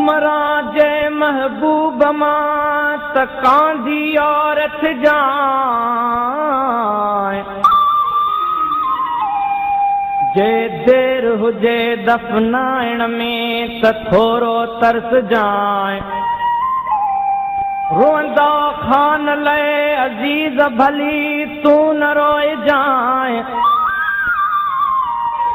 मरां जे महबूब मां त कांधी औरत जाए जे देर हुजे दफनाइण में त थोरो तरस जाए रोंदा खान लए अजीज भली तू न रोए जाए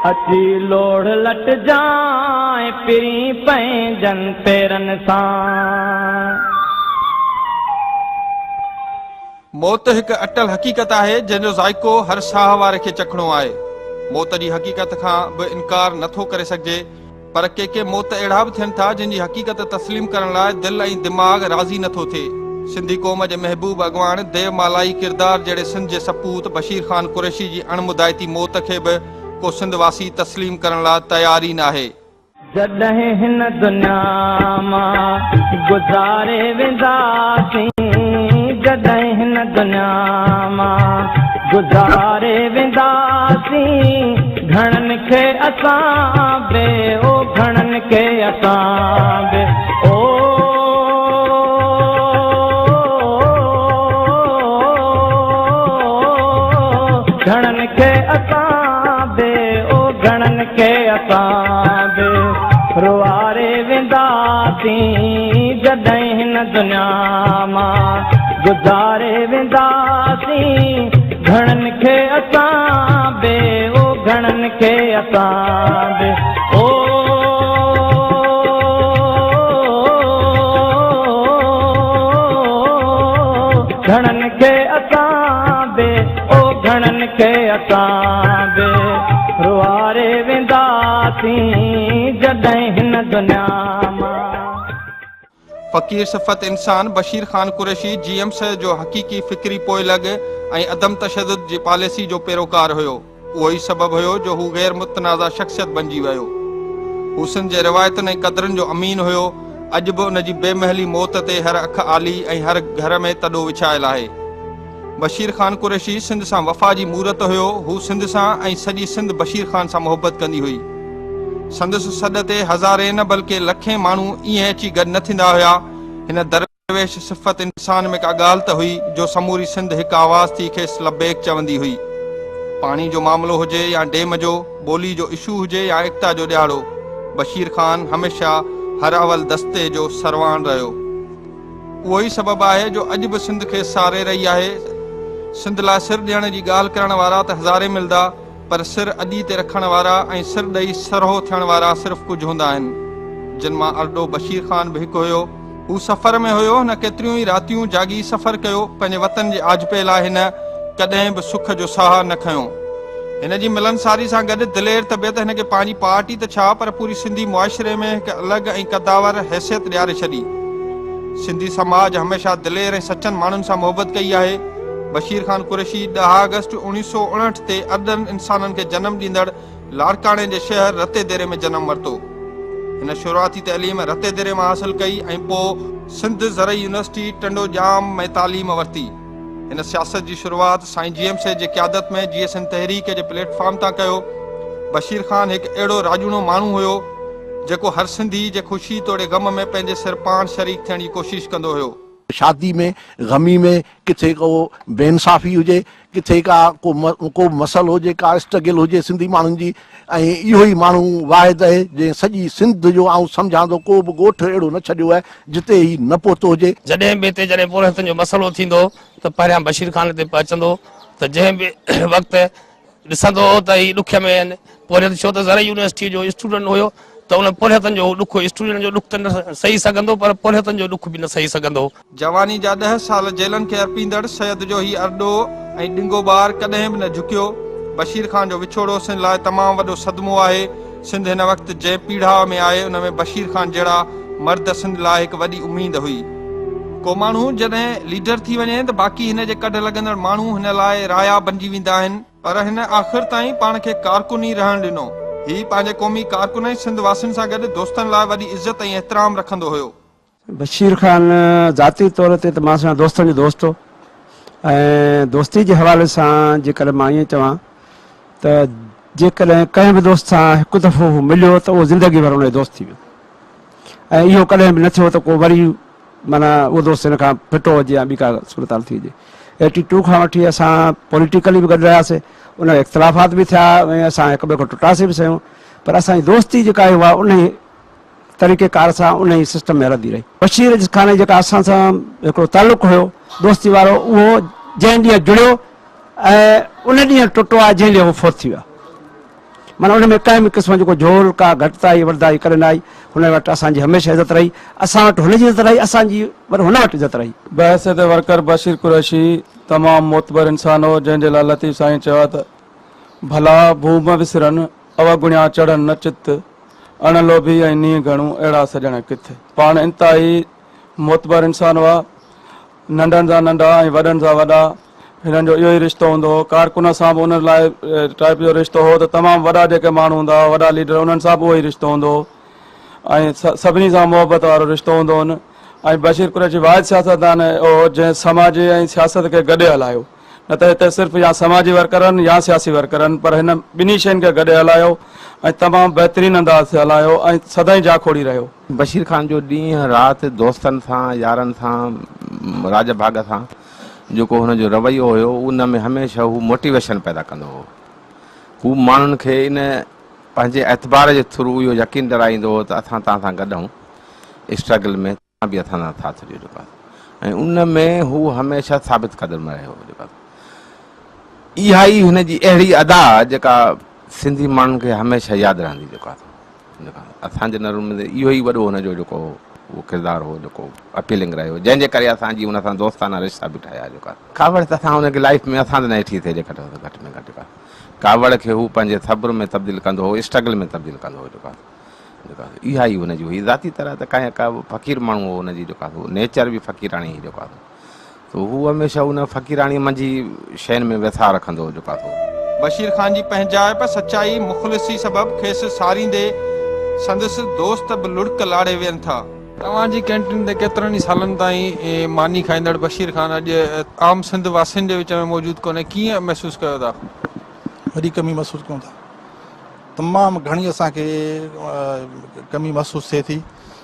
अची लोढ़ लट जाए पिरी पंहिंजन पेरन सां। मौत हिकु अटल हक़ीक़त आहे जंहिंजो ज़ाइको हर साह वारे खे चखणो आहे। मौत जी हक़ीक़त खां बि इनकार नथो करे सघिजे, पर के मौत अहिड़ा बि थियनि था जिन जी हक़ीक़त तस्लीम करण लाइ दिलि ऐं दिमाग़ राज़ी नथो थिए। सिंधी क़ौम जे महबूब अॻवान देवमालाई किरदार जहिड़े सिंध जे सपूत बशीर ख़ान कुरैशी जी अणमुदाइती मौत खे बि को सिंध वासी तस्लीम करण लाइ तयार ई न आहे। जॾहिं हिन दुनिया मां गुज़ारे वेंदासीं, जॾहिं हिन दुनिया मां गुज़ारे वेंदासीं, घणनि खे असां बे ओ घणनि खे असां बे ओ घणनि खे असां बे ओ घणनि खे असां बे रुआरे वेंदासीं, जॾहिं हिन दुनिया मां गुज़ारे वेंदासीं, घणनि खे असां बे ओ घणनि खे असां बे ओ घणनि खे असां बे ओ घणनि खे असां बे रुआरे वेंदासीं, जॾहिं हिन दुनिया मां। फ़क़ीर सिफ़त इंसान बशीर ख़ान कुरैशी GM जो हक़ीक़ी फ़िक्री पोइलॻ ऐं अदम तशद्दुद जी पॉलिसी जो पैरोकार हुयो। उहो ई सबबु हुयो जो हू गैर मुतनाज़ा शख़्सियत बणिजी वियो। हू सिंध जे रिवायतुनि ऐं क़दरुनि जो अमीन हुयो। अॼु बि उन जी बेमहली मौत ते हर अख आली ऐं हर घर में तॾो विछायल आहे। बशीर ख़ान कुरैशी सिंध सां वफ़ा जी मूरत हुयो। हू सिंध सां ऐं सॼी सिंध बशीर ख़ान सां मोहबत कंदी हुई। संदसि सॾ ते हज़ारे न बल्कि लखे माण्हू ईअं अची गॾु न थींदा हुआ। हिन दरवेश सिफ़त इंसान में का ॻाल्हि त हुई जो समूरी सिंध हिकु आवाज़ थी खेसि लबैक चवंदी हुई। पाणी जो मामिलो हुजे या डेम जो, ॿोली जो इशू हुजे या एकता जो ॾियारो, बशीर ख़ान हमेशह हर अवल दस्ते जो सरवान रहियो। उहो ई सबबु आहे जो अॼु बि सिंध खे सारे रही आहे। सिंध लाइ सिर ॾियण जी ॻाल्हि करण वारा त हज़ारे मिलंदा, पर सिर अॾी ते रखण वारा ऐं सिर ॾेई सरहो थियण वारा सिर्फ़ु कुझु हूंदा आहिनि, जिन मां अरडो बशीर ख़ान बि हिकु हुयो। हू सफ़र में हुयो, न केतिरियूं ई रातियूं जागी सफ़र कयो। पंहिंजे वतन जे आजपे लाइ हिन कॾहिं बि सुख जो साह न खयो। हिन जी मिलनसारी सां गॾु दिलेर तबियत हिन खे पंहिंजी पार्टी त छा पर पूरी सिंधी मुआशिरे में हिकु अलॻि ऐं कदावर हैसियत ॾियारे छॾी। सिंधी समाज हमेशह दिलेर ऐं सचनि माण्हुनि सां मोहबत कई आहे। बशीर ख़ान कुरैशी 10 अगस्त 1959 ते अदन इंसाननि खे जनम ॾींदड़ लाड़काणे जे शहर रते देरे में जनम वरितो। हिन शुरूआती तइलीम रते देरे मां हासिल कई ऐं पोइ सिंध ज़रई यूनिवर्सिटी टंडो जाम में तालीम वरिती। हिन सियासत जी शुरूआति साईं GM जे क़यादत में GSN तहरीक जे प्लेटफॉर्म तां कयो। बशीर ख़ान हिकु अहिड़ो राजूनो माण्हू हुयो जेको हर सिंधी जे ख़ुशी तोड़े गम में पंहिंजे सिर पाण शरीक थियण जी कोशिशि कंदो हुयो। शादी में गमी में किथे को बेइंसाफ़ी हुजे, किथे का को मसलो हुजे, का स्ट्रगल हुजे सिंधी माण्हुनि जी, ऐं इहो ई माण्हू वाहिद आहे जंहिं सॼी सिंध जो आउं सम्झां थो को बि ॻोठु अहिड़ो न छॾियो आहे जिते ही न पहुतो हुजे। जॾहिं बि हिते जॾहिं पोरहतनि जो मसइलो थींदो त पहिरियां बशीर ख़ान ते पहुचंदो, त जंहिं बि वक़्तु ॾिसंदो त ही ॾुख में आहिनि। पोरहत छो त ज़रई यूनिवर्सिटी जो स्टूडेंट हुयो, त उन पोरहतनि जो ॾुख स्टूडेंट जो ॾुख त न सही सघंदो, पर पोरहतनि जो ॾुख बि न सही सघंदो। जवानी जा 10 साल जेलनि खे अर्पींदड़ सैयद जो ही अरडो ऐं ॾिंगो ॿार कॾहिं बि न झुकियो। बशीर ख़ान जो विछोड़ो सिंध लाइ तमामु वॾो सदमो आहे। सिंध हिन वक़्तु जंहिं पीढ़ा में आहे उन में बशीर ख़ान जहिड़ा मर्द सिंध लाइ हिकु वॾी उमेद हुई। को माण्हू जॾहिं लीडर थी वञे त बाक़ी हिन जे कढ लॻंदड़ माण्हू हिन लाइ राया बणिजी वेंदा आहिनि, पर हिन आख़िर ताईं पाण खे कारकुन ई रहण ॾिनो। ही पंहिंजे क़ौमी कारकुन ऐं सिंध वासियुनि सां गॾु दोस्तनि लाइ वॾी इज़त ऐं एतिराम रखंदो हुयो। बशीर ख़ान ज़ाती तौर ते त मां सां दोस्तनि जो दोस्त हो, ऐं दोस्ती जे हवाले सां जेकॾहिं मां ईअं चवां त जेकॾहिं कंहिं बि दोस्त सां हिकु दफ़ो मिलियो त उहो ज़िंदगी भर उन जो दोस्त थी वियो। ऐं इहो कॾहिं बि न थियो त को वरी माना उहो दोस्त हिन खां फिटो हुजे या ॿी का सूरत हाल थी हुजे। 82 खां वठी असां पॉलिटिकली बि गॾु रहियासीं, उन इख़्तिलाफ़ात बि थिया ऐं असां हिक ॿिए खां टुटासीं बि सयूं, पर असांजी दोस्ती जेका आहे उहा उन तरीक़ेकार सां उन ई सिस्टम में हलंदी रही। बशीर खान जेका असां सां हिकिड़ो तालुक़ु हुयो दोस्ती वारो, उहो जंहिं ॾींहुं जुड़ियो ऐं उन ॾींहुं टुटो आहे जंहिं ॾींहुं उहो फोत थी वियो आहे। माना उन में कंहिं बि क़िस्म जो को झोल का घटिताई वधिताई करे न आई। हुन वटि असांजी हमेशह इज़त रही, असां वटि हुनजी इज़त रही, असांजी वरी हुन वटि इज़त रही। बहसियत वर्कर बशीर कुरैशी तमामु मोतबर इंसान हो, जंहिंजे लाइ लतीफ़ साईं चयो त भला भूम विसरनि अवगुणिया चढ़नि न चित, अण लोभी ऐं नींहुं घणूं अहिड़ा सॼण किथे। पाण इंतिहाई मोतबर इंसान हुआ, नंढनि जा नंढा ऐं वॾनि जा वॾा, हिननि जो इहो ई रिश्तो हूंदो हो। कारकुन सां बि उन लाइ टाइप जो रिश्तो हो त तमामु वॾा जेके माण्हू हूंदा हुआ, वॾा लीडर, उन्हनि सां बि उहो ई रिश्तो हूंदो हो ऐं सभिनी सां मुहबत वारो रिश्तो हूंदो हुन। ऐं बशीर कुरैशी वाहिद सियासतदान हो जंहिं समाजी ऐं सियासत खे गॾे हलायो, न त हिते सिर्फ़ु या समाजी वर्करनि या सियासी वर्करनि, पर हिन ॿिन्ही शयुनि खे गॾे हलायो ऐं तमामु बहितरीनु अंदाज़ से हलायो ऐं सदाईं जाखोड़ी रहियो। बशीर खान जो ॾींहुं राति दोस्तनि सां यारनि सां राज भाग सां जेको हुनजो रवैयो हुयो, उन में हमेशह हू मोटिवेशन पैदा कंदो हो। हू माण्हुनि खे इन पंहिंजे एतबार जे थ्रू इहो यकीन ॾिराईंदो हो त असां तव्हां सां गॾु आहियूं, स्ट्रगल में तव्हां बि असां सां साथ ॾियो जेको आहे। ऐं उन में हू हमेशह साबित क़दम रहियो जेको आहे। इहा ई हुनजी अहिड़ी अदा जेका सिंधी माण्हुनि खे हमेशह यादि रहंदी जेको आहे। असांजे नज़र में इहो ई वॾो हुनजो जेको उहो किरदारु हो जेको अपीलिंग रहियो, जंहिंजे करे असांजी हुन सां दोस्ताना रिश्ता बि ठाहिया जेको आहे। कावड़ त असां हुनखे लाइफ में असां त न हेठी थिए जेका घटि में घटि कावड़ खे हू पंहिंजे सब्र में तब्दील कंदो हो, स्ट्रगल में तब्दील कंदो हो जेको आहे। इहा ई हुनजी हुई ज़ाती तरह त का फ़क़ीर माण्हू हो, हुनजी जेको आहे नेचर बि फ़क़ीराणी जेको आहे, त हू हमेशह उन फ़क़ीराणी मंझि शयुनि में व्यथा रखंदो हो जेको आहे। बशीर खान जी पंहिंजाइप सचाई मुख़लिसी सबबि खेसि सारींदे संदसि दोस्त बि लुड़क लाड़े वेहनि था। तव्हांजी कैंटीन ते केतिरनि ई सालनि ताईं मानी खाईंदड़ बशीर खान अॼु आम सिंध वासियुनि जे विच में मौजूदु कोन्हे, कीअं महसूसु कयो था? वॾी कमी महसूसु कयूं था, तमामु घणी असांखे कमी महसूसु थिए थी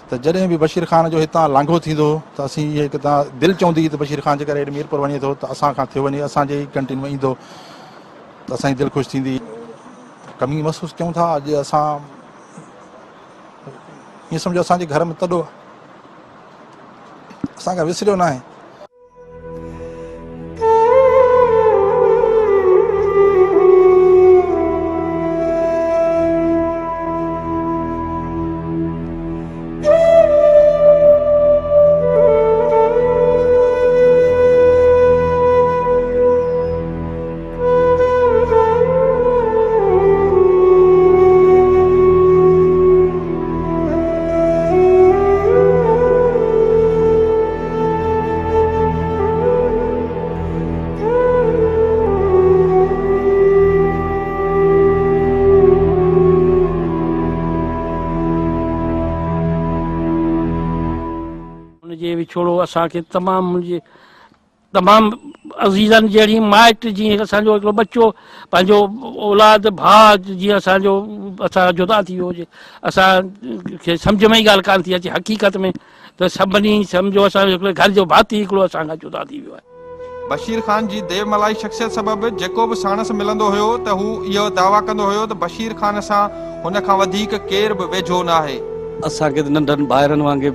त जॾहिं बि बशीर खान जो हितां लांघो थींदो त असीं इहे तव्हां दिलि चवंदी त बशीर खान जे करे हेॾे मीरपुर वञे थो त असां खां थियो वञे, असांजे ई कैंटीन में ईंदो त असांजी दिलि ख़ुशि थींदी। कमी महसूसु कयूं था, अॼु असां ईअं सम्झो असांजे घर में तॾो असांखां विसरियो न आहे। छोड़ो असांखे तमामु अज़ीज़नि जहिड़ी माइट, जीअं असांजो हिकिड़ो बच्चो पंहिंजो औलाद भाउ जीअं असां जुदा थी वियो हुजे, असांखे सम्झ में ई ॻाल्हि कान थी अचे हक़ीक़त में त सभिनी सम्झो असांजो हिकिड़े घर जो भाती हिकिड़ो असांखां जुदा थी वियो आहे। बशीर खान जी देवमलाई शख़्सियत सबबि जेको बि साणस मिलंदो हुयो त हू इहो दावा कंदो हुयो त बशीर खान सां हुन खां वधीक केर बि वेझो न आहे। असांखे नंढनि भाइरनि वांगुरु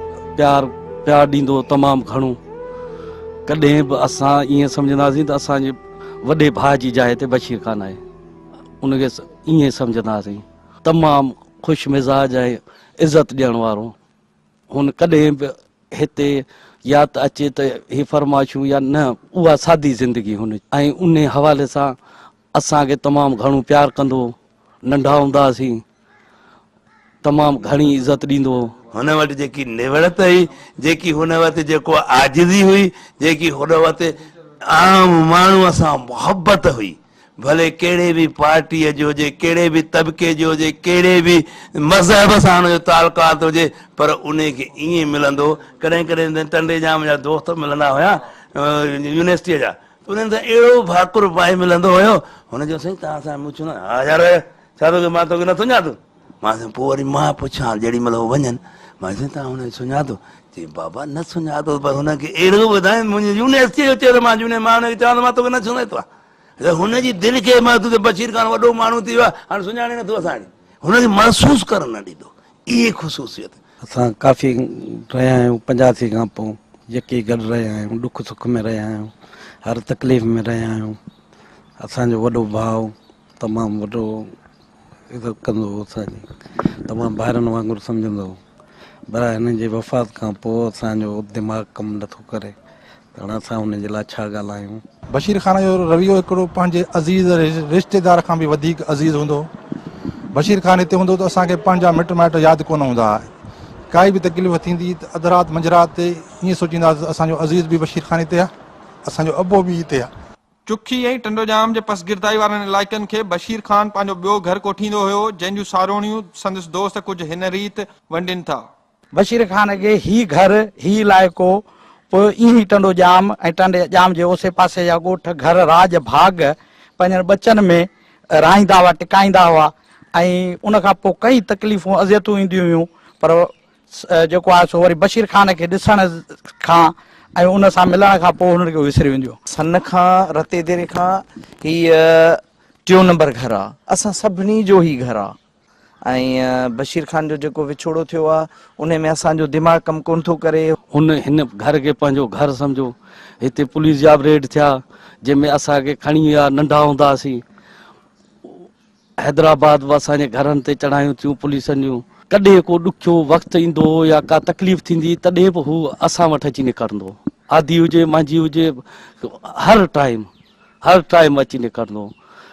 प्यार ॾींदो तमामु घणो। कॾहिं बि असां ईअं सम्झंदासीं त असांजे वॾे भाउ जी जाइ ते बशीर खान आहे, उनखे ईअं सम्झंदासीं। तमामु ख़ुशि मिज़ाज ऐं इज़त ॾियण वारो। हुन कॾहिं बि हिते या त अचे त ही फरमाइशूं या न, उहा सादी ज़िंदगी हुन ऐं उन हवाले सां असांखे तमामु घणो प्यारु कंदो। नंढा हूंदासीं तमामु घणी इज़त ॾींदो। हुन वटि जेकी निवड़त हुई, जेकी हुन वटि जेको आजिज़ी हुई, जेकी हुन वटि आम माण्हूअ सां मुहबत हुई, भले कहिड़े बि पार्टीअ जो हुजे, कहिड़े बि तबिके जो हुजे, कहिड़े बि मज़हब सां हुनजो तालुकात हुजे, पर उन खे ईअं मिलंदो। कॾहिं कॾहिं टंडे जा मुंहिंजा दोस्त मिलंदा हुया यूनिवर्सिटीअ जा, उन्हनि सां अहिड़ो भाकुर पाए मिलंदो हुयो। हुनजो साईं तव्हां सां पुछो न, हा यार छा तोखे मां तोखे न सुञातुमि, मां पोइ वरी मां पुछां जेॾी महिल उहो वञनि, मां चयो तव्हां हुनखे सुञातो? चई बाबा न सुञातो, पर हुनखे अहिड़ो ॿुधाए मुंहिंजी यूनिवर्सिटी जो चयो त मां हुनखे चवां त मां तोखे न सुञातो आहे। हुनजी दिलि खे मां तूं त बशीर खान वॾो माण्हू थी वियो आहे, हाणे सुञाणे नथो असांखे, हुनखे महसूसु करणु न ॾींदो। इहे ख़ुशूसियत असां काफ़ी रहिया आहियूं, 85 खां पोइ यकी गॾु रहिया आहियूं, दुख सुख में रहिया आहियूं, हर तकलीफ़ में रहिया आहियूं। असांजो वॾो भाउ तमामु वॾो इज़त कंदो हो, असांजी तमामु ॿाहिरनि वांगुरु सम्झंदो हो, पर हिन जे वफ़ात खां पोइ असांजो दिमाग़ कमु नथो करे, त हाणे असां हुनजे लाइ छा ॻाल्हायूं। बशीर खान जो रवैयो हिकिड़ो पंहिंजे अज़ीज़ रिश्तेदार खां बि वधीक अज़ीज़ हूंदो। बशीर खान हिते हूंदो त असांखे पंहिंजा मिट माइट यादि कोन हूंदा। काई बि तकलीफ़ थींदी त अधु राति मंझरात ते ईअं सोचींदासीं असांजो अज़ीज़ बि बशीर खान हिते आहे, असांजो अबो बि हिते आहे। चुखी ऐं टंडोजाम जे पसगिरदाई वारनि इलाइक़नि खे बशीर खान पंहिंजो ॿियो घर कोठींदो हुयो, जंहिंजूं सारोणियूं संदसि दोस्त कुझु हिन रीति वंडिनि था। बशीर खान खे ही घर ही इलाइक़ो पोइ ईअं ई टंडोजाम ऐं टंडोजाम जे ओसे पासे जा ॻोठ घर राज भाग पंहिंजनि बचनि में राईंदा हुआ, टिकाईंदा हुआ, ऐं उनखां पोइ कई तकलीफ़ूं अज़ियतूं ईंदियूं हुयूं, पर जेको आहे सो वरी बशीर खान खे ॾिसण खां ऐं उन सां मिलण खां पोइ हुनखे विसरी वेंदियूं। सन खां रते देरे खां हीअ 4 नंबर घर आहे, असां सभिनी जो ई घर आहे, ऐं बशीर खान जो जेको विछोड़ो थियो आहे उन में असांजो दिमाग़ कमु कोन थो करे। हिन घर खे पंहिंजो घर सम्झो। हिते पुलिस जा बि रेड थिया, जंहिंमें असांखे खणी विया, नंढा हूंदा हुआसीं, हैदराबाद बि असांजे घरनि ते चढ़ायूं थियूं पुलिसनि जूं। कॾहिं को ॾुखियो वक़्तु ईंदो या का तकलीफ़ थींदी तॾहिं बि हू असां वटि अची निकिरंदो, आदि हुजे मुंहिंजी हुजे, हर टाइम अची निकिरंदो।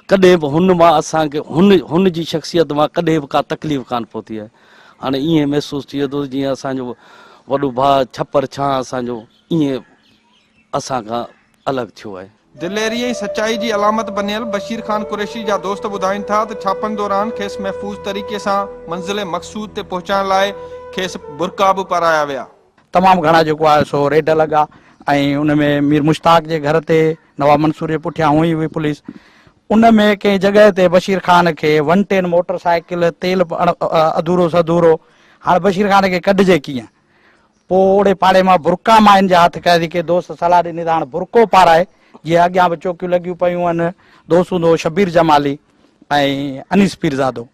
कॾहिं बि हुन मां असांखे हुन जी शख़्सियत मां कॾहिं बि का तकलीफ़ कान पहुती आहे। हाणे ईअं महसूसु थिए थो जीअं असांजो वॾो भाउ छपर छां असांजो ईअं असां खां अलॻि थियो आहे। दिलेरी ऐं सचाई जी अलामत बनियल बशीर खान कुरैशी जा दोस्त ॿुधाइनि था त छापनि दौरान खेसि महफ़ूज़ तरीक़े सां मंज़िल मक़सूद ते पहुचाइण लाइ खेसि बुरका बि पाराया विया। तमामु घणा जेको आहे सो रेड लॻा, ऐं उन में मीर मुश्ताक जे घर ते नवाब मंसूर जे पुठियां हुई हुई पुलिस। उन में कंहिं जॻह ते बशीर खान खे 110 मोटरसाइकिल तेल अधूरो सधूरो, हाणे बशीर खान खे कढिजे कीअं? पोइ ओड़े पाड़े मां बुरका मां इन जा हथ कई के दोस्त सलाह ॾिनी त हाणे बुरको पाराए, जीअं अॻियां बि चौकियूं लॻियूं पियूं आहिनि। दोस्त हूंदो शबीर जमाली ऐं अनीस पीरज़ादो।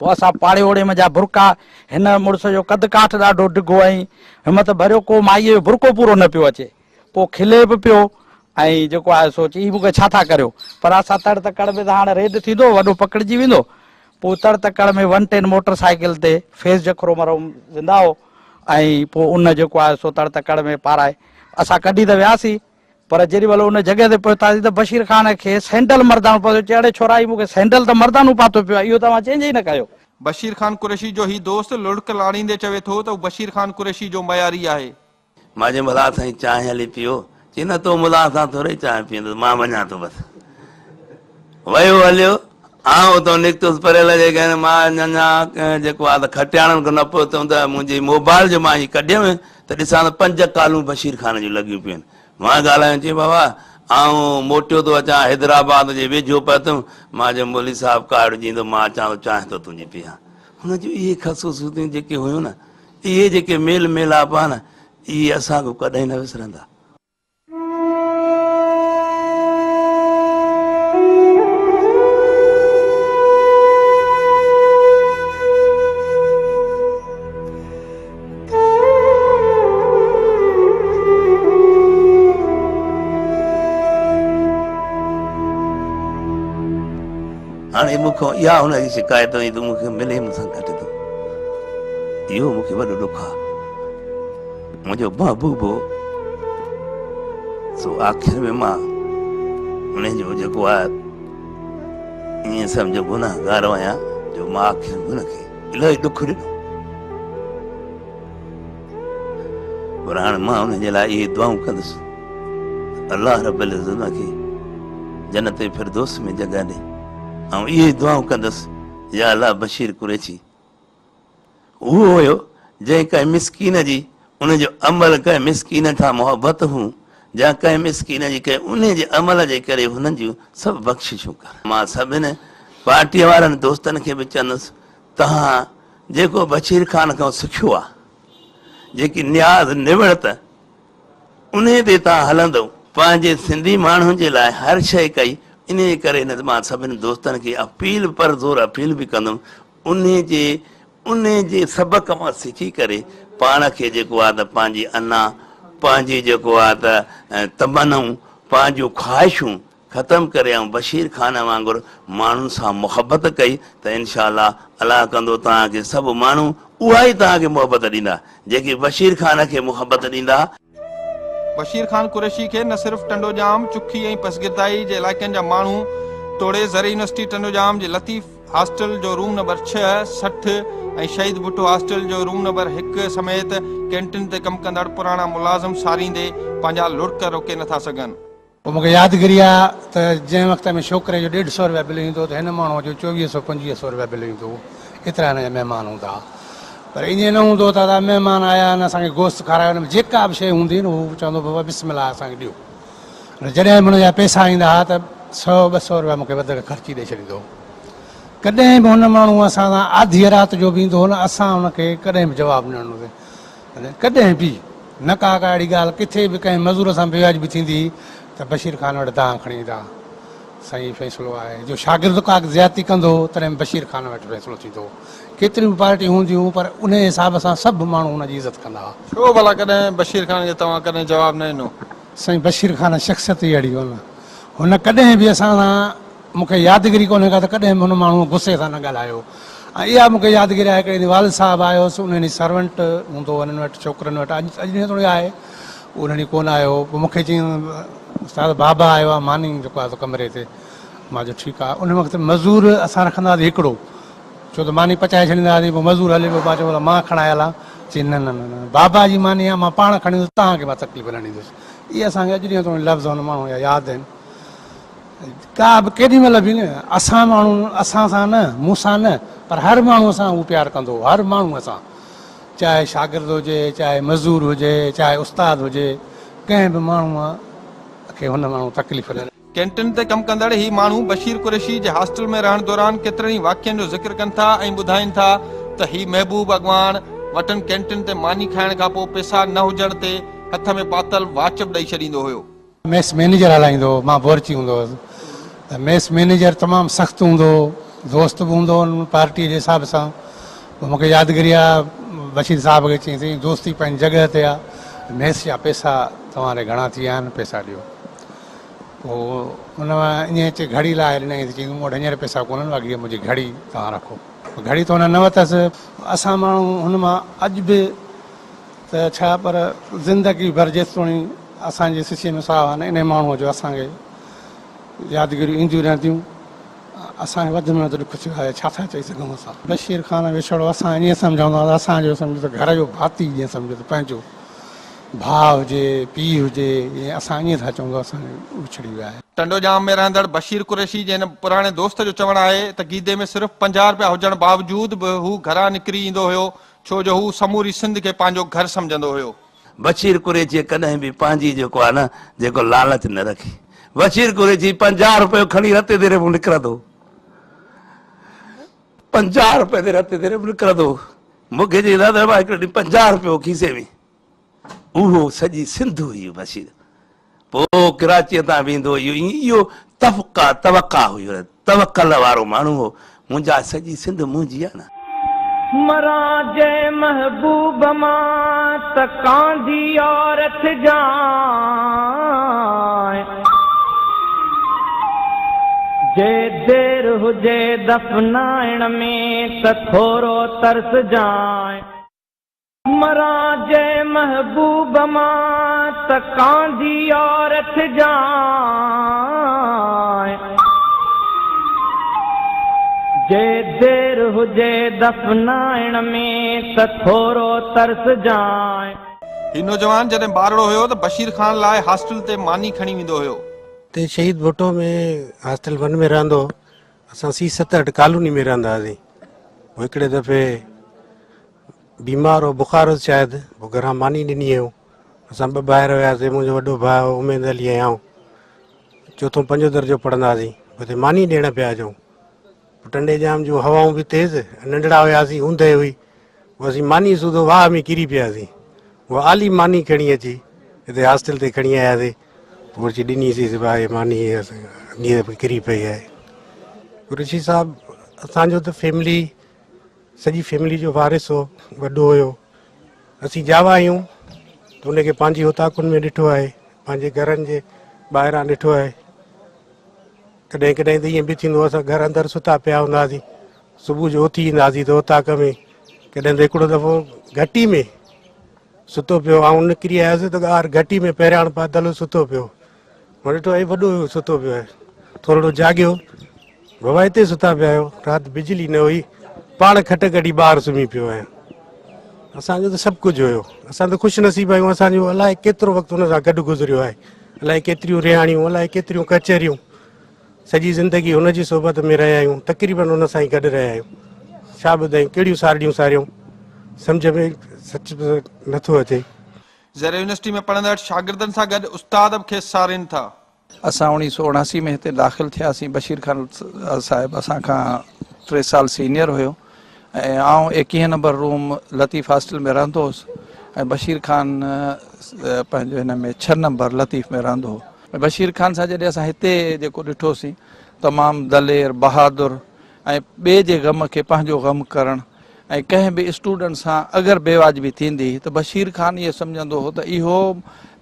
पोइ असां पाड़े ओड़े में जा बुरका, हिन मुड़ुस जो कद काठ ॾाढो डिघो ऐं हिमत भरियो, को माईअ जो बुरको पूरो न पियो अचे। पोइ खिले बि पियो ऐं जेको आहे सो चई मूंखे छा था करियो, पर असां तड़ तकड़ में त हाणे रेड थींदो, वॾो पकड़िजी वेंदो। पोइ तड़ तकड़ में 110 मोटरसाइकिल ते फेस जखरो मरो ज़िंदा हो, ऐं पोइ उन जेको आहे सो तड़ तकड़ में पाराए असां कढी त वियासीं, पर जेॾी महिल उन जॻह ते पहुतासीं त बशीर खान खे सैंडल मर्दानो पातो। चढ़े छोराई मूंखे सैंडल त मर्दानो पातो पियो आहे, इहो तव्हां चेंज ई न कयो। बशीर खान कुरैशी जो ही दोस्त लुड़क लाड़ींदे चवे थो त बशीर खान कुरैशी जो मयारी आहे। मां जे मुला साईं चांहि हली पियो, चई न तो मुला सां थोरे चांहि पीअंदो, मां वञा थो बसि। वियो हलियो, आउं उतां निकितुसि परेल जे करे, मां अञा जेको आहे त खटियाणनि खां न पहुतमि त मुंहिंजी मोबाइल जो मां कढियमि त ॾिसां त 5 कालूं बशीर खान जूं लॻियूं पियूं आहिनि। मां ॻाल्हायां, चई बाबा आउं मोटियो थो अचां, हैदराबाद जे वेझो पहुतुमि, मां चयो मोली साहिबु कार्ड ॾींदो, मां अचां थो चांहि थो तुंहिंजी पीआं। हुन जूं इहे ख़सूसियूं जेके हुयूं न, इहे जेके मेल मेलाप आहे न, इहे असांखे कॾहिं न विसरंदा। हाणे मूंखां इहा हुनजी शिकायत हुई त मूंखे मिले मूंसां घटि थो, इहो मूंखे वॾो ॾुख आहे। मुंहिंजो महबूब हो, सो आख़िर में मां हुनजो जेको आहे ईअं सम्झो गुनाहगार आहियां, जो मां आख़िर में हुनखे इलाही ॾुख ॾिनो। पर हाणे मां हुनजे लाइ इहे दुआऊं कंदुसि, अलाह रब्बुल इज़्ज़त हुनखे जन्नत फिरदौस में जॻह ॾे, ऐं इहे दुआऊं कंदुसि, या अलाह बशीर कुरैशी उहो हुयो जंहिं कंहिं मिसकीन जी उनजो अमल कंहिं मिसकीन खां मोहबत हूं, या कंहिं मिसकीन जी कंहिं उन जे अमल जे करे हुननि जूं सभु बख़्शिशूं कर। मां सभिनी पार्टीअ वारनि दोस्तनि खे बि चवंदुसि, तव्हां जेको बशीर खान खां सिखियो आहे, जेकी न्याज़ निवड़त उन ते तव्हां हलंदव, पंहिंजे सिंधी माण्हुनि जे लाइ हर शइ कई। इन करे हिन मां सभिनी दोस्तनि खे अपील पर ज़ोर अपील बि कंदुमि, उन जे सबक मां सिखी करे पाण खे जेको आहे त पंहिंजी अना, पंहिंजी जेको आहे त तमनाऊं, पंहिंजूं ख़्वाहिशूं ख़तमु करे ऐं बशीर खान वांगुरु माण्हुनि सां मुहबत कई त इनशा अलाह कंदो तव्हांखे सभु माण्हू उहा ई तव्हांखे मुहबत ॾींदा जेकी बशीर खान खे मुहबत ॾींदा। बशीर खान कुरैशी खे न सिर्फ़ टंडोजाम, चुखी ऐं पसगिरदाई जे इलाइक़नि जा माण्हू तोड़े ज़री यूनिवर्सिटी टंडोजाम जे लतीफ़ हॉस्टल जो रूम नंबर 6, 60 ऐं शहीद भुट्टो हॉस्टल जो रूम नंबर 1 समेत कैंटीन ते कमु कंदड़ पुराणा मुलाज़िम सारींदे पंहिंजा लुड़क रोके नथा सघनि। पोइ मूंखे यादगिरी आहे त जंहिं वक़्त में छोकिरे जो 150 रुपया बिल ईंदो त हिन माण्हूअ जो 2400-2500 रुपया बिल ईंदो। एतिरा हिन जा महिमान हूंदा, पर ईअं न हूंदो त महिमान आया न असांखे गोश्त खारायो, हुन में जेका बि शइ हूंदी न हू चवंदो बाबा बिस्मिल्लाह असांखे ॾियो। जॾहिं हुन जा पैसा ईंदा हुआ त 100-200 रुपया मूंखे वधीक ख़र्ची ॾेई छॾींदो। कॾहिं बि हुन माण्हू असां सां आधी राति जो बि ईंदो हो न, असां हुनखे कॾहिं बि जवाबु न ॾिनो, कॾहिं बि न का अहिड़ी ॻाल्हि किथे बि कंहिं मज़ूर सां बेवाजिबी थींदी त बशीर खान वटि दांह खणी ईंदा। सही फ़ैसिलो आहे, जो शागिर्द का ज़्यादती कंदो तॾहिं बशीर खान वटि फ़ैसिलो थींदो। केतिरियूं पार्टियूं हूंदियूं पर उन हिसाब सां सभु माण्हू हुनजी इज़त कंदा हुआ। छो भला कॾहिं बशीर खान खे तव्हां कॾहिं जवाबु न ॾिनो? साईं बशीर खान शख़्सियत ई अहिड़ी हुन, हुन कॾहिं बि असां सां, मूंखे यादगिरी कोन्हे का त कॾहिं बि हुन माण्हू गुस्से सां न ॻाल्हायो। ऐं इहा मूंखे यादगिरी आहे, हिकिड़े ॾींहुं वालिद साहिबु आयोसि, उन ॾींहुं सर्वेंट हूंदो हुननि वटि, छोकिरनि वटि, अॼु ॾींहुं थोरी आहे, उन ॾींहुं कोन आयो। पोइ मूंखे चई उस्ताद बाबा आयो आहे मानी जेको आहे कमरे ते। मां चयो ठीकु आहे। उन वक़्तु मज़ूर असां रखंदा हुआसीं हिकिड़ो, छो त मानी पचाए छॾींदा हुआसीं, पोइ मज़ूर हले पियो। मां चयो मां खणाए हलां, चई न न न बाबा जी मानी आहे, मां पाण खणी ईंदुसि, तव्हांखे मां तकलीफ़ न ॾींदुसि। इहे असांखे अॼु ॾींहुं ताईं लफ़्ज़ हुन माण्हू जा यादि आहिनि। का बि केॾी महिल बि न असां माण्हू, असां सां न, मूंसां न, पर हर माण्हूअ सां उहो प्यारु कंदो हो, हर माण्हूअ सां, चाहे शागिर्द हुजे, चाहे मज़ूर हुजे, चाहे उस्ताद हुजे, कंहिं बि माण्हूअ खे हुन माण्हू तकलीफ़ न। कैंटीन ते कमु कंदड़ ही माण्हू बशीर कुरैशी जे हॉस्टल में रहण दौरान केतिरनि ई वाक्यनि जो ज़िक्र कनि था ऐं ॿुधाइनि था त ही महबूब अॻवान वटनि कैंटीन ते मानी खाइण खां पोइ पैसा न हुजण ते हथ में पातल वाच बि ॾेई छॾींदो हुयो। मेस मैनेजर हलाईंदो हो, मां बोरची हूंदो हुउसि, त मेस मैनेजर तमामु सख़्तु हूंदो हो, दोस्त बि हूंदो हुन पार्टीअ जे हिसाब सां। पोइ मूंखे यादगिरी आहे, बशीर साहिब खे चई दोस्ती पंहिंजी जॻह ते आहे, मेस जा पैसा तव्हांखे घणा थी विया आहिनि, पैसा ॾियो। पोइ हुन ईअं चई घड़ी लाइ ॾिनई, चई मूं वटि हींअर पैसा कोन्हनि, बाक़ी मुंहिंजी घड़ी तव्हां रखो। घड़ी त हुन न वरितसि। असां माण्हू हुन मां अॼु बि त छा, पर ज़िंदगी भर जेसिताईं असांजे सिसीअ में साहु आहे न, इन माण्हूअ जो असांखे यादगिरियूं ईंदियूं रहंदियूं। असांखे वधि में वधि ॾुख थियो आहे, छा था चई सघूं असां। बशीर खान विछड़ो असां ईअं सम्झंदा, असांजो सम्झो त घर जो भाती, जीअं सम्झो त पंहिंजो भाउ हुजे, पीउ हुजे, ईअं असां ईअं था चऊं असांखे विछड़ी विया आहे। टंडोजाम में रहंदड़ बशीर कुरैशी जे हिन पुराणे दोस्त जो चवणु आहे त गीदे में सिर्फ़ 50 रुपया हुजण बावजूद बि हू घरां निकिरी ईंदो हुयो, छो जो हू समूरी सिंध खे पंहिंजो घर सम्झंदो हुयो। बशीर कुरैशी कॾहिं बि पंहिंजी जेको आहे न, जेको लालच न रखी। बशीर कुरैशी 50 रुपयो खणी रते ते निकिरंदो, 50 रुपए ते रते ते निकिरंदो। मूंखे चई दादा मां हिकिड़े ॾींहुं 50 रुपयो खीसे में, उहो सॼी सिंध हुई बशीर। पोइ कराचीअ तां वेंदो, इहो तवका हुयो, तवकल वारो माण्हू हो। मुंहिंजा सॼी सिंध मुंहिंजी आहे न। मरा जय महबूब मां त कांदी औरत जाए, जे देर हुजे दफनाइण में त थोरो तरस जाए। मरा जय महबूब मां त कांदी औरत जाए, जे देर हुजे दफनाइण में त थोरो तरस जाए। ही नौजवान जॾहिं ॿारड़ो हुयो त बशीर खान लाइ हॉस्टल ते मानी खणी वेंदो हुयो। ते शहीद भुट्टो में हॉस्टल 1 में रहंदो, असां C-7 कॉलोनी में रहंदा हुआसीं। पोइ हिकिड़े दफ़े बीमार हो, बुखार हो शायदि, पोइ घरां मानी ॾिनी हुयो। असां ॿ ॿाहिरि वियासीं, मुंहिंजो वॾो भाउ उमेद अली ऐं आउं 4th 5th दर्जो पढ़ंदा हुआसीं। हुते मानी ॾियण पिया अचूं, टंडे जाम जो हवाऊं बि तेज़, नंढड़ा हुयासीं ऊंदहि हुई, असीं मानी सूधो वाह में किरी पियासीं। उहा आली मानी खणी अची हिते हॉस्टल ते खणी आयासीं, पोइ अची ॾिनीसीं भाई मानी नीर किरी पई आहे। ऋषि साहब असांजो त फैमिली सॼी फैमिली जो वारिस हो, वॾो हुयो। असीं जावा आहियूं त उनखे पंहिंजी उताकुनि में ॾिठो आहे, पंहिंजे घरनि जे ॿाहिरां ॾिठो आहे। कॾहिं कॾहिं त ईअं बि थींदो असां घर अंदरि सुता पिया हूंदासीं, सुबुह जो उथी ईंदासीं त उताक में कॾहिं त हिकिड़ो दफ़ो घटी में सुतो पियो, ऐं निकिरी आयुसि त ॿार घटी में पहिरियां पातल सुतो पियो। मां ॾिठो आहे वॾो सुतो पियो आहे, थोरो जाॻियो, बाबा हिते सुता पिया आहियो, राति बिजली न हुई, पाण खट कढी ॿाहिरि सुम्ही पियो आहियां। असांजो त सभु कुझु हुयो, असां त ख़ुशि नसीब आहियूं, असांजो अलाए केतिरो वक़्तु हुन सां गॾु गुज़रियो आहे, अलाए केतिरियूं रिहाणियूं, अलाए केतिरियूं कचहरियूं, सॼी ज़िंदगी हुनजी सोबत में रहिया आहियूं, तक़रीबन हुन सां ई गॾु रहिया आहियूं। छा ॿुधायूं कहिड़ियूं सारियूं सारियूं सम्झ में सच नथो अचे। ज़र यूनिवर्सिटी में पढ़ंदड़ शागिर्दनि सां गॾु उस्ताद बि खेसि सारिनि था। असां 1979 में हिते दाख़िल थियासीं। बशीर ख़ान साहिबु असांखां 3 साल सीनियर हुयो ऐं आउं 21 नंबर रूम लतीफ़ हॉस्टल में रहंदो हुउसि ऐं बशीर ख़ान पंहिंजो हिन में 6 नंबर लतीफ़ में रहंदो हो। बशीर ख़ान सां जॾहिं असां हिते जेको ॾिठोसीं, तमामु दलेर, बहादुर ऐं ॿिए जे ग़म खे पंहिंजो ग़म करणु ऐं कंहिं बि स्टूडेंट सां अगरि बेवाजिबी थींदी त बशीर ख़ान इहो सम्झंदो हो त इहो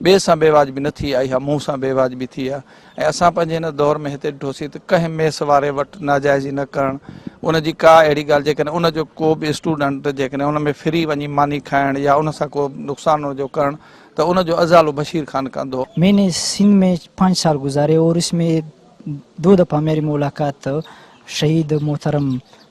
ॿिए सां बेवाजिबी न थी आई आहे, मूं सां बेवाजिबी थी आहे। ऐं असां पंहिंजे हिन दौर में हिते ॾिठोसीं त कंहिं मेस वारे वटि नाजाइज़ी न करणु, उनजी का अहिड़ी ॻाल्हि जेकॾहिं उनजो को बि स्टूडेंट जेकॾहिं उन में फ्री वञी मानी खाइणु या उन सां को नुक़सान हुनजो करणु त उनजो अज़ालो बशीर ख़ान कंदो। मैंने सिंध में 5 साल गुजारे और इसमें 2 दफ़ा मेरी मुलाकात शहीद मोहतरम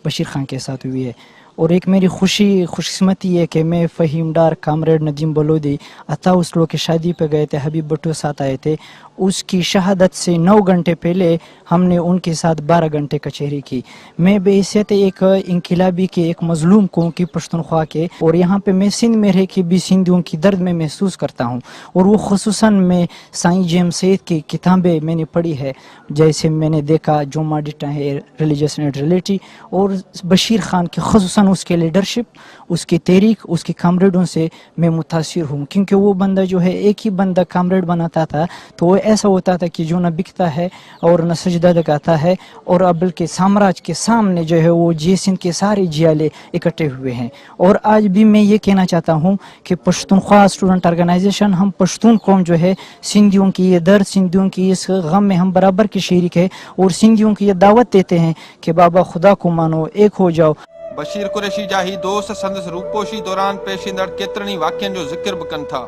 बशीर ख़ान के साथ हुई है। और एक मेरी खुशकिस्मती है कि मैं फ़हीम डार, कामरेड नदीम बलोदी, अता उस लोग की शादी पे गए थे, हबीब भट्टो साथ आए थे। उसकी शहादत से 9 घंटे पहले हमने उनके साथ 12 घंटे कचहरी की। मैं बेहैसियत एक इनकलाबी के, एक मजलूम कौम की पश्तूनख्वा के, और यहाँ पे मैं सिंध में रह के भी सिंधियों की दर्द में महसूस करता हूँ। और वो खुसूसन मैं साईं जेम सैयद की किताबें मैंने पढ़ी है, जैसे मैंने देखा जो माडिटा है रिलीजियस न्यूट्रलिटी, और बशीर ख़ान की खुसूसन उसके लीडरशिप, उसकी तहरीक, उसके कामरेडों से मैं मुतासिर हूँ। क्योंकि वो बंदा जो है एक ही बंदा कामरेड बनाता था तो वो ऐसा होता था कि जो न बिकता है और न सजदा लगाता है, और अब के साम्राज्य के सामने जो है वो जे सिंध के सारे जियाले इकट्ठे हुए हैं। और आज भी मैं ये कहना चाहता हूँ कि पश्तूनख्वा स्टूडेंट ऑर्गेनाइजेशन, हम पश्तून कौम जो है सिंधियों की ये दर्द, सिंधियों की इस गम में हम बराबर के शरीक है, और सिंधियों की ये दावत देते हैं कि बाबा खुदा को मानो, एक हो जाओ। बशीर कुरैशी जा ही दोस्त संदसि रूपोशी दौरान पेश ईंदड़ केतिरनि ई वाक्यनि जो ज़िक्र बि कनि था।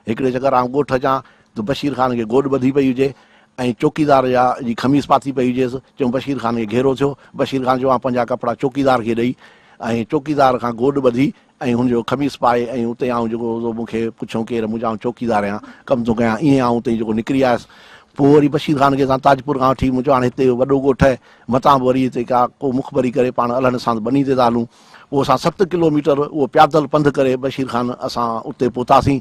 हिकिड़े चकर आउं ॻोठ अचां त बशीर ख़ान खे गोॾ ॿधी पई हुजे ऐं चौकीदार जी खमीस पाती पई हुजेसि, चयूं बशीर ख़ान खे घेरो थियो। बशीर ख़ान जो पंहिंजा कपिड़ा चौकीदार खे ॾेई ऐं चौकीदार खां गोॾ ॿधी ऐं हुनजो खमीस पाए ऐं उते आउं जेको मूंखे पुछऊं केरु, मुंहिंजा चौकीदार आहियां, कमु थो कयां, ईअं आउं उते जेको निकिरी आयुसि। पोइ वरी बशीर ख़ान खे असां ताजपुर खां वठी मुंहिंजो हाणे हिते वॾो ॻोठ आहे, मतां बि वरी हिते का को मुखबरी करे पाण अलहन सां बनी ते था हलूं। पोइ असां 7 किलोमीटर उहो पैदल पंधु करे बशीर ख़ान असां उते पहुतासीं।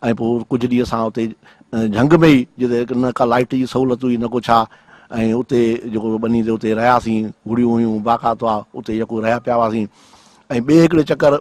ऐं पोइ कुझु ॾींहं असां उते झंग में ई, जिते न का लाइट जी सहूलियत हुई न को छा, ऐं उते जेको बनी ते उते रहियासीं, गुड़ियूं हुयूं, बाक़ात हुआ, उते जेको रहिया पिया हुआसीं। ऐं ॿिए हिकिड़े चकर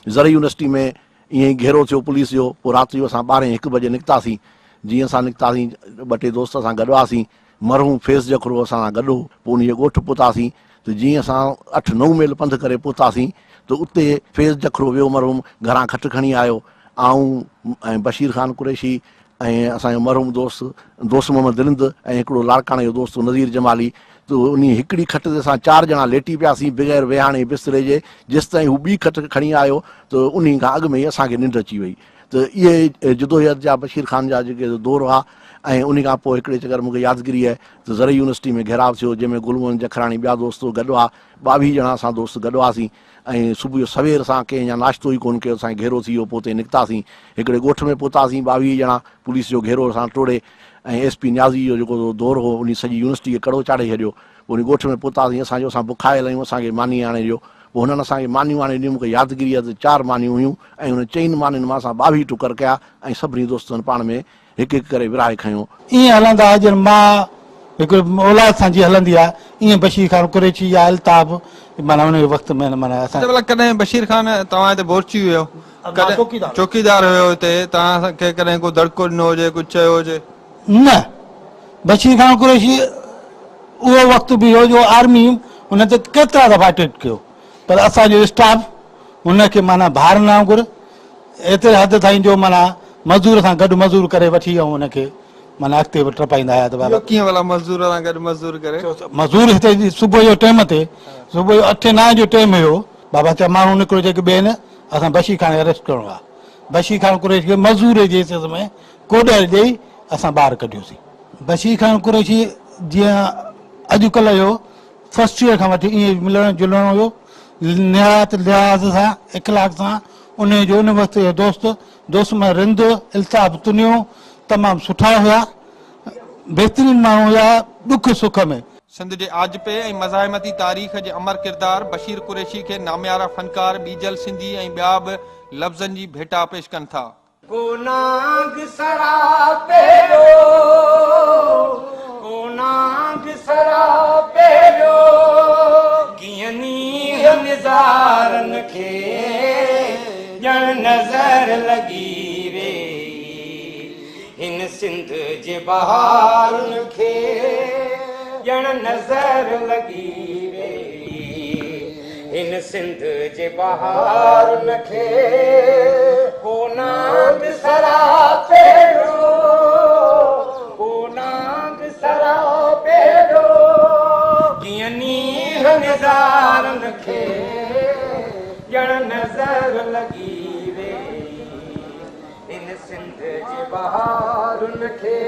ज़र यूनिवर्सिटी में ईअं ई घेरो थियो पुलिस जो। पोइ राति जो असां 12-1 बजे निकितासीं। जीअं असां निकितासीं 2 टे दोस्त असां गॾु हुआसीं, मरहूम फेस जखरो असां सां गॾु हो। पोइ उन जो ॻोठु पहुतासीं त जीअं असां 8-9 मील पंधु करे पहुतासीं त उते फेस जखरो वियो मरहूम, घरां खटि खणी आयो। आऊं ऐं बशीर ख़ान कुरैशी ऐं असांजो मरहूम दोस्त मोहम्मद दिलिंद ऐं हिकिड़ो लाड़काणे जो दोस्त नज़ीर जमाली, त उन हिकिड़ी खट ते असां 4 ॼणा लेटी पियासीं बग़ैर वेहाणे बिस्तरे जे। जेसि ताईं हू ॿी खट खणी आयो त उन खां अॻु में ई असांखे निंड अची वई। त इहे जिदोजहद जा बशीर ख़ान जा जेके दौर हुआ। ऐं उन खां पोइ हिकिड़े चकर मूंखे यादगिरी आहे त ज़र यूनिवर्सिटी में घेराव थियो, जंहिंमें गुलमोहन जखराणी ॿिया दोस्त गॾु हुआ, 22 ॼणा असां दोस्त गॾु हुआसीं। ऐं सुबुह जो सवेर असां कंहिं अञा नाश्तो ई कोन कयो, असांखे घेरो थी वियो। पोइ उते निकितासीं, हिकिड़े ॻोठ में पहुतासीं, 22 ॼणा पुलिस जो घेरो असां टोड़े, ऐं SP न्याज़ी जो जेको दौर हो उन सॼी यूनिवर्सिटी खे कड़ो चाढ़े छॾियो। पोइ उन ॻोठ में पहुतासीं, असांजो असां बुखायल आहियूं, असांखे मानी आणे ॾियो। पोइ हुननि असांखे मानियूं आणे ॾिनियूं। मूंखे यादगिरी आहे त 4 मानियूं हुयूं ऐं हुन 4 मानियुनि मां असां 22 टुकर कया ऐं सभिनी दोस्तनि पाण में हिकु हिकु करे विराए खयूं। ईअं हलंदा ॼण मां हिकिड़े औलाद सां जीअं हलंदी आहे, ईअं बशीर खान कुरैशी या अल्ताफ़ माना उन वक़्त में माना असां कॾहिं बशीर खान तव्हां हिते भोरची वियो चौकीदार हुयो हिते तव्हांखे कॾहिं को दड़को ॾिनो हुजे कुझु चयो हुजे न बशीर खान कुरैशी उहो वक़्तु बि हुयो जो आर्मी हुन ते केतिरा दफ़ा अटैक कयो पर असांजो स्टाफ हुनखे माना भार न वांगुरु एतिरे हद ताईं जो माना मज़दूर सां गॾु मज़दूर करे वठी ऐं हुनखे माना अॻिते टपाईंदा हुआ त बाबा कीअं भला मज़दूर सां गॾु मज़दूर करे मज़दूर हिते सुबुह जो टाइम ते सुबुह जो 8-9 जो टाइम हुयो बाबा चयो माण्हू निकिरो जेके ॿिए न असां बशीर खान खे अरेस्ट करिणो आहे बशीर खान कुरैशी खे मज़दूर जे हिसाब में कोडर ॾेई असां ॿाहिरि कढियोसीं बशीर खान कुरैशी जीअं अॼुकल्ह जो फर्स्ट ईयर खां वठी ईअं मिलणु जुलणु हुयो निहायत लिहाज़ सां इख़लाक़ सां उन जो उन वक़्तु जो दोस्त में रिंद इल्ताफ़ तुनियो तमामु सुठा हुआ बहितरीन माण्हू हुआ ॾुख सुख में सिंध जे आजपे ऐं मज़ाहिमती तारीख़ जे अमर किरदार बशीर कुरैशी खे नामियारा फनकार बीजल सिंधी ऐं ॿिया बि लफ़्ज़नि जी भेटा पेश कनि था कोनाग सरापे कीअं नीह निज़ारनि खे ॼण नज़र लॻी रे हिन सिंध जे बहारुनि खे ॼण नज़र लॻी रे हिन सिंध जे बहारुनि खे कोनाग सरापे कीअं नीह निज़ारनि खे ॼण नज़र लॻी रे हिन सिंध जे बहारुनि खे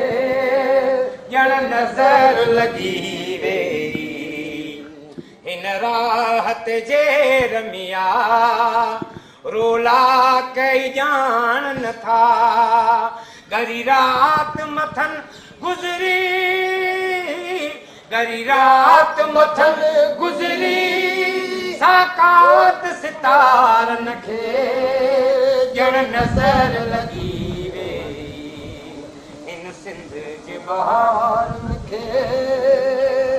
ॼण नज़र लॻी रे हिन राहत जे रमिया रोला कई ॼाण नथा गरी रात मथन गुज़री गरी रात मथन गुज़री साकात सितारनि खे ॼण नज़र लॻी रे हिन सिंध जे बहारुनि खे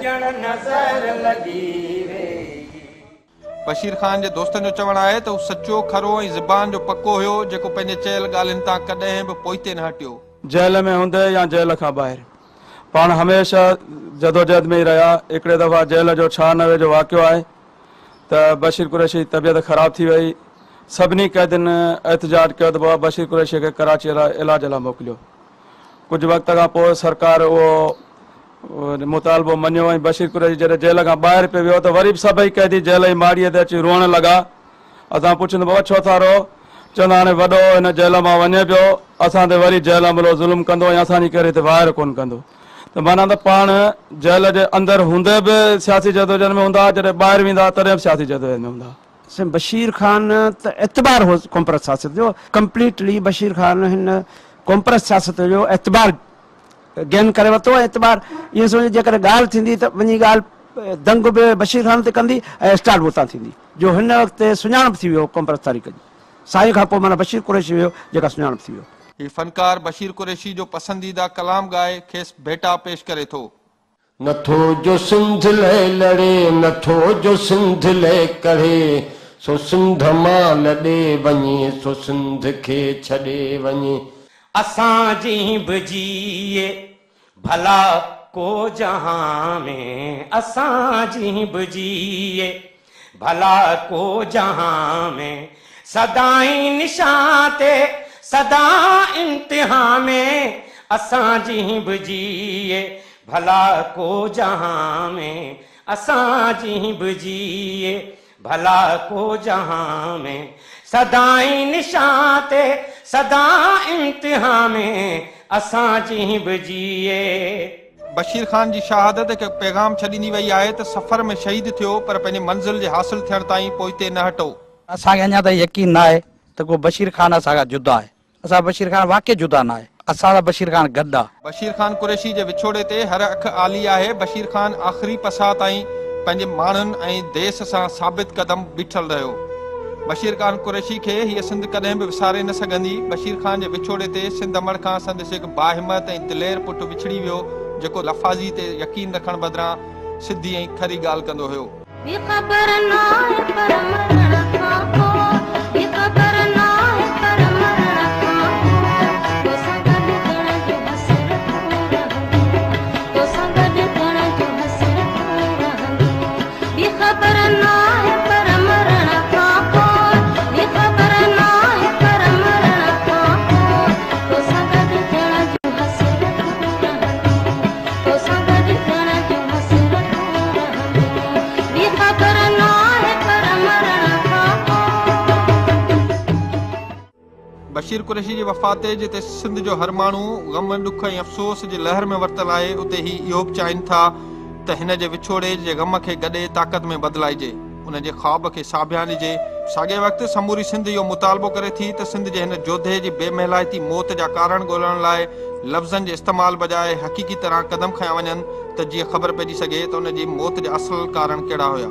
ॼण नज़र लॻी रे बशीर खान जे दोस्तनि जो चवणु आहे त हू सचो खरो ऐं ज़बान जो पको हुयो जेको पंहिंजे चयल ॻाल्हियुनि तां कॾहिं बि पोइते न हटियो जेल में हूंदे या जेल खां ॿाहिरि पाण हमेशह जदोजहद में ई रहिया हिकिड़े दफ़ा जेल जो 96 जो वाक़ियो आहे त बशीर कुरैशी जी तबियत ख़राब थी वई सभिनी क़ैदियुनि एहतजाज कयो त बाबा बशीर कुरैशी खे कराची इलाज लाइ मोकिलियो कुझु वक़्त खां पोइ सरकार उहो मुतालबो मञियो ऐं बशीर कुरैशी जॾहिं जेल खां ॿाहिरि पियो वियो त वरी बि सभई कैदी जेल जी माड़ीअ ते अची रोअण लॻा असां पुछंदो बाबा छो था रो चवंदा हाणे वॾो हिन जेल मां वञे पियो असां ते वरी जेल अमलो ज़ुल्म कंदो ऐं असांजी करे हिते वाइर कोन कंदो त माना त पाण जेल जे अंदरि हूंदे बि सियासी जदोजहद में हूंदा जॾहिं ॿाहिरि वेंदा तॾहिं बि सियासी जदोजहद में हूंदा बशीर खान त एतबार हो कॉम्प्रेस सियासत जो कंप्लीटली बशीर खान हिन कॉम्प्रेस सियासत जो एतबार गेन करे वरितो एतबार ईअं सम्झो जेकॾहिं ॻाल्हि थींदी त वञी ॻाल्हि दंग बि बशीर खान ते कंदी ऐं स्टार्ट बि उतां थींदी जो हिन वक़्तु सुञाणप थी वियो कॉम्प्रेस तारीख़ जी साईं खां पोइ माना बशीर कुरैशी वियो जेका सुञाणप थी वियो ही फनकार बशीर कुरैशी जो पसंदीदा कलाम ॻाए खेसि भेटा पेश करे थो नथो जो सिंध ले लड़े नथो जो सिंध ले करे सो सिंध मां लॾे वञे सो सिंध खे छॾे वञे असांजी बि जीए भला को जहां में असांजी बि जीए भला को जहां में सदाई निशां ते सदा इम्तिहा में असांजी बि जीए भला को जहां में असांजी बि जीए भला को जहां में सदाई निशां ते सदा इम्तिहा में असांजी बि जीए बशीर खान जी शहादत खे पैगाम छॾींदी वई आहे त सफ़र में शहीद थियो पर पंहिंजे मंज़िल जे हासिल थियण ताईं पोइते न हटो असांखे अञा ताईं यकीन न आहे त को बशीर खान असां खां जुदा आहे असां बशीर खान वाक़ई जुदा न आहे असां सां बशीर खान गॾु आहे बशीर खान कुरैशी जे विछोड़े ते हर अख आली आहे बशीर खान आख़िरी पसाह ताईं पंहिंजे माण्हुनि ऐं देश सां साबित कदम बीठल रहियो बशीर खान कुरैशी खे हीअ सिंध कॾहिं बि विसारे न सघंदी बशीर खान जे विछोड़े ते सिंध अमड़ खां संदसि हिकु बाहिमत ऐं दिलेर पुटु विछड़ी वियो जेको लफ़ाज़ी ते यकीन रखण बदिरां सिधी ऐं खरी ॻाल्हि कंदो हुयो। बशीर कुरैशी जी वफ़ात ते जिते सिंध जो हर माण्हू ग़म ॾुख ऐं अफ़सोस जी लहर में वरतल आहे, उते ही इहो बि चाहिनि था त हिन जे विछोड़े जे ग़म खे गॾे ताक़त में बदिलाइजे, उन जे ख़्वाब खे साबियान ॾिजे। साॻे वक़्तु समूरी सिंध इहो मुतालबो करे थी त सिंध जे हिन जोधे जी बेमहलाइती मौत जा कारण ॻोल्हण लाइ लफ़्ज़नि जे इस्तेमाल बजाए हक़ीक़ी तरह कदम खयां वञनि त जीअं ख़बर पइजी सघे त उन जी मौत जा असल कारण कहिड़ा हुया।